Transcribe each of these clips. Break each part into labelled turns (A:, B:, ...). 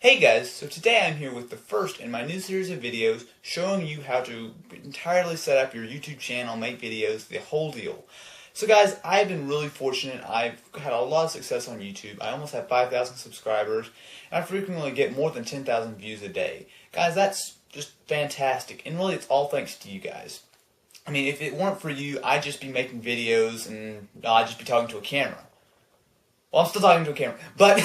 A: Hey guys, so today I'm here with the first in my new series of videos showing you how to entirely set up your YouTube channel, make videos, the whole deal. So guys, I've been really fortunate. I've had a lot of success on YouTube. I almost have 5,000 subscribers, and I frequently get more than 10,000 views a day. Guys, that's just fantastic, and really it's all thanks to you guys. I mean, if it weren't for you, I'd just be making videos and I'd just be talking to a camera. Well, I'm still talking to a camera, but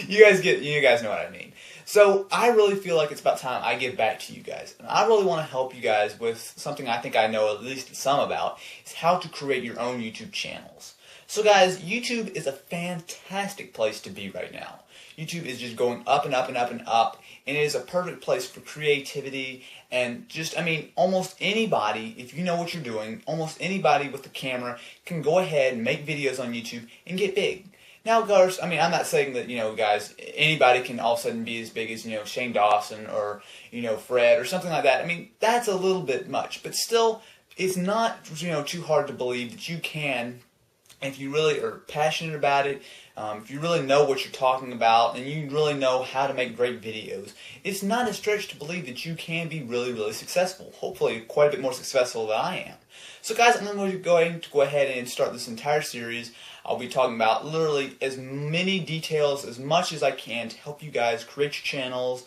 A: you guys know what I mean. So I really feel like it's about time I give back to you guys. And I really want to help you guys with something I think I know at least some about, is how to create your own YouTube channels. So guys, YouTube is a fantastic place to be right now. YouTube is just going up and up and up and up, and it is a perfect place for creativity and just, almost anybody, if you know what you're doing, almost anybody with a camera can go ahead and make videos on YouTube and get big. Now, of course, I'm not saying that, guys, anybody can all of a sudden be as big as, Shane Dawson or, Fred or something like that. That's a little bit much, but still, it's not, too hard to believe that you can, if you really are passionate about it, if you really know what you're talking about, and you really know how to make great videos. It's not a stretch to believe that you can be really, really successful. Hopefully, quite a bit more successful than I am. So guys, I'm going to go ahead and start this entire series. I'll be talking about literally as many details, as much as I can to help you guys create your channels,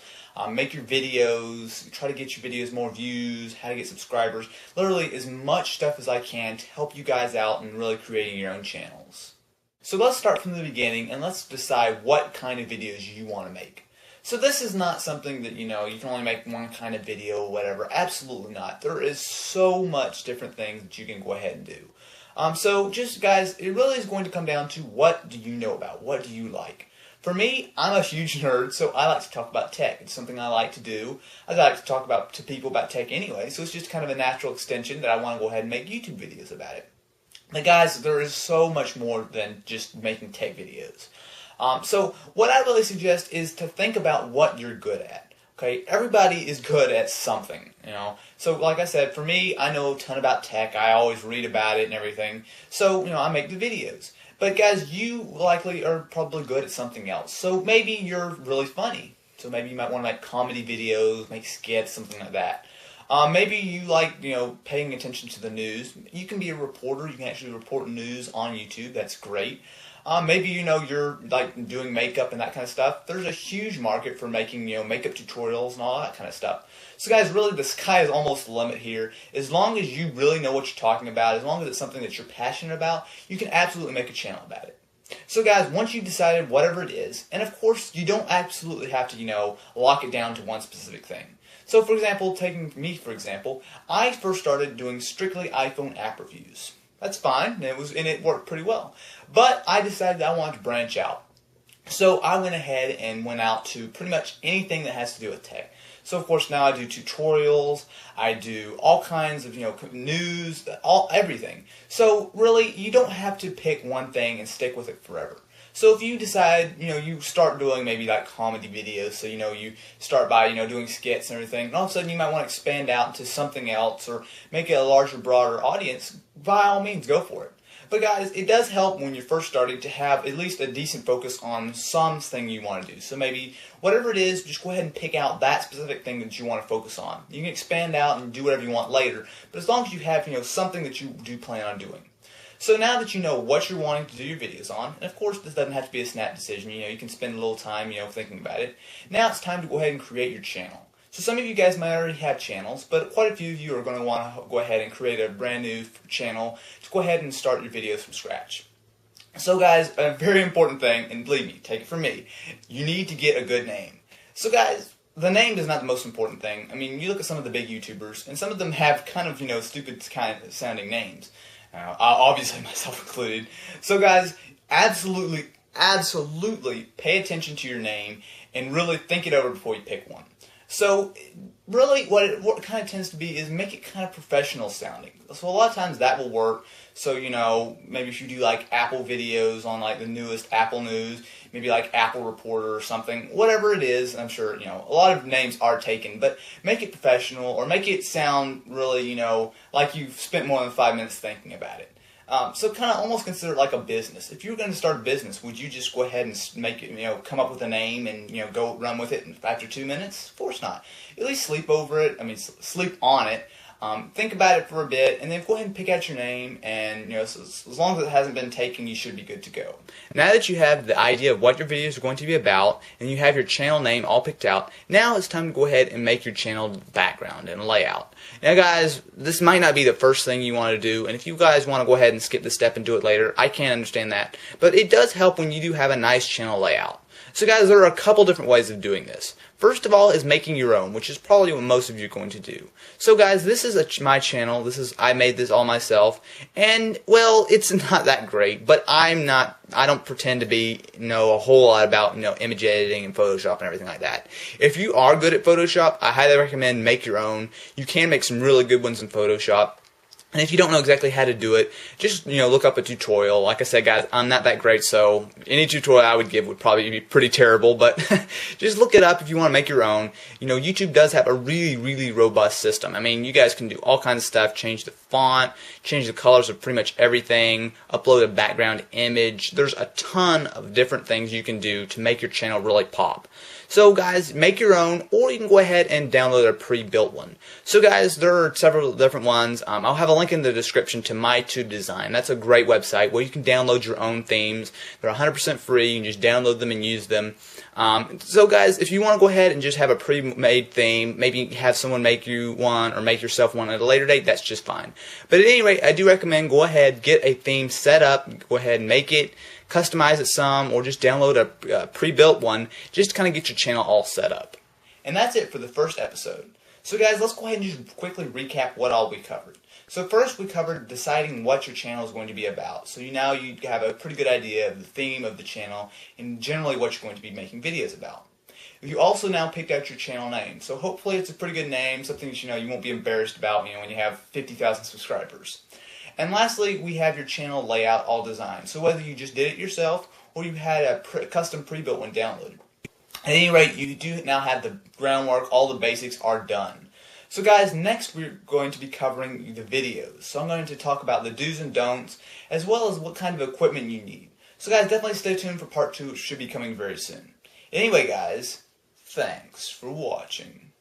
A: make your videos, try to get your videos more views, how to get subscribers. Literally as much stuff as I can to help you guys out in really creating your own channels. So let's start from the beginning and let's decide what kind of videos you want to make. So this is not something that, you can only make one kind of video or whatever. Absolutely not. There is so much different things that you can go ahead and do. So just guys, it really is going to come down to what do you know about? What do you like? For me, I'm a huge nerd, so I like to talk about tech. It's something I like to do. I like to talk to people about tech anyway, so it's just kind of a natural extension that I want to go ahead and make YouTube videos about it. But guys, there is so much more than just making tech videos. So what I really suggest is to think about what you're good at. Okay, everybody is good at something, So like I said, for me, I know a ton about tech. I always read about it and everything. So, I make the videos. But guys, you likely are probably good at something else. So maybe you're really funny. So maybe you might want to make comedy videos, make skits, something like that. Maybe you like, paying attention to the news. You can be a reporter. You can actually report news on YouTube. That's great. Maybe you're like doing makeup and that kind of stuff. There's a huge market for making makeup tutorials and all that kind of stuff. So guys, really the sky is almost the limit here. As long as you really know what you're talking about, as long as it's something that you're passionate about, you can absolutely make a channel about it. So guys, once you've decided whatever it is, and of course you don't absolutely have to lock it down to one specific thing. So for example, taking me for example, I first started doing strictly iPhone app reviews. That's fine, and it worked pretty well. But I decided that I wanted to branch out. So I went ahead and went out to pretty much anything that has to do with tech. So of course now I do tutorials, I do all kinds of news, everything. So really you don't have to pick one thing and stick with it forever. So if you decide, you start doing maybe like comedy videos, so you start by, doing skits and everything, and all of a sudden you might want to expand out into something else or make it a larger, broader audience, by all means go for it. But guys, it does help when you're first starting to have at least a decent focus on something you want to do. So maybe whatever it is, just go ahead and pick out that specific thing that you want to focus on. You can expand out and do whatever you want later, but as long as you have, something that you do plan on doing. So now that you know what you're wanting to do your videos on, and of course this doesn't have to be a snap decision, you can spend a little time, thinking about it. Now it's time to go ahead and create your channel. So some of you guys might already have channels, but quite a few of you are going to want to go ahead and create a brand new channel to go ahead and start your videos from scratch. So guys, a very important thing, and believe me, take it from me, you need to get a good name. So guys, the name is not the most important thing. You look at some of the big YouTubers, and some of them have kind of, stupid kind of sounding names. Obviously myself included. So guys, absolutely pay attention to your name and really think it over before you pick one. So really what it kind of tends to be is make it kind of professional sounding. So a lot of times that will work. So maybe if you do like Apple videos on like the newest Apple news, maybe like Apple Reporter or something, whatever it is, I'm sure a lot of names are taken, but make it professional or make it sound really like you've spent more than 5 minutes thinking about it. So kind of almost consider it like a business. If you were going to start a business, would you just go ahead and make it, come up with a name and, go run with it after 2 minutes? Of course not. At least sleep over it. I mean, sleep on it. Think about it for a bit, and then go ahead and pick out your name, and as long as it hasn't been taken, you should be good to go. Now that you have the idea of what your videos are going to be about, and you have your channel name all picked out, now it's time to go ahead and make your channel background and layout. Now guys, this might not be the first thing you want to do, and if you guys want to go ahead and skip this step and do it later, I can understand that, but it does help when you do have a nice channel layout. So guys, there are a couple different ways of doing this. First of all is making your own, which is probably what most of you are going to do. So guys, this is my channel. I made this all myself, and well, it's not that great, but I don't pretend to be a whole lot about image editing and Photoshop and everything like that. If you are good at Photoshop, I highly recommend make your own. You can make some really good ones in Photoshop. And if you don't know exactly how to do it, just look up a tutorial. Like I said, guys, I'm not that great, so any tutorial I would give would probably be pretty terrible. But just look it up if you want to make your own. YouTube does have a really, really robust system. I mean, you guys can do all kinds of stuff. Change the font, change the colors of pretty much everything, upload a background image. There's a ton of different things you can do to make your channel really pop. So guys, make your own, or you can go ahead and download a pre-built one. So guys, there are several different ones. I'll have a link in the description to MyTubeDesign. That's a great website where you can download your own themes. They're 100% free. You can just download them and use them. So guys, if you want to go ahead and just have a pre-made theme, maybe have someone make you one or make yourself one at a later date, that's just fine. But at any rate, I do recommend go ahead, get a theme set up, go ahead and make it, customize it some, or just download a pre-built one, just to kind of get your channel all set up. And that's it for the first episode. So guys, let's go ahead and just quickly recap what all we covered. So first we covered deciding what your channel is going to be about. So now you have a pretty good idea of the theme of the channel and generally what you're going to be making videos about. You also now picked out your channel name. So hopefully it's a pretty good name, something that you won't be embarrassed about when you have 50,000 subscribers. And lastly, we have your channel layout all designed. So whether you just did it yourself or you had a custom pre-built one downloaded. At any rate, you do now have the groundwork, all the basics are done. So guys, next we're going to be covering the videos. So I'm going to talk about the do's and don'ts, as well as what kind of equipment you need. So guys, definitely stay tuned for part 2, which should be coming very soon. Anyway guys, thanks for watching.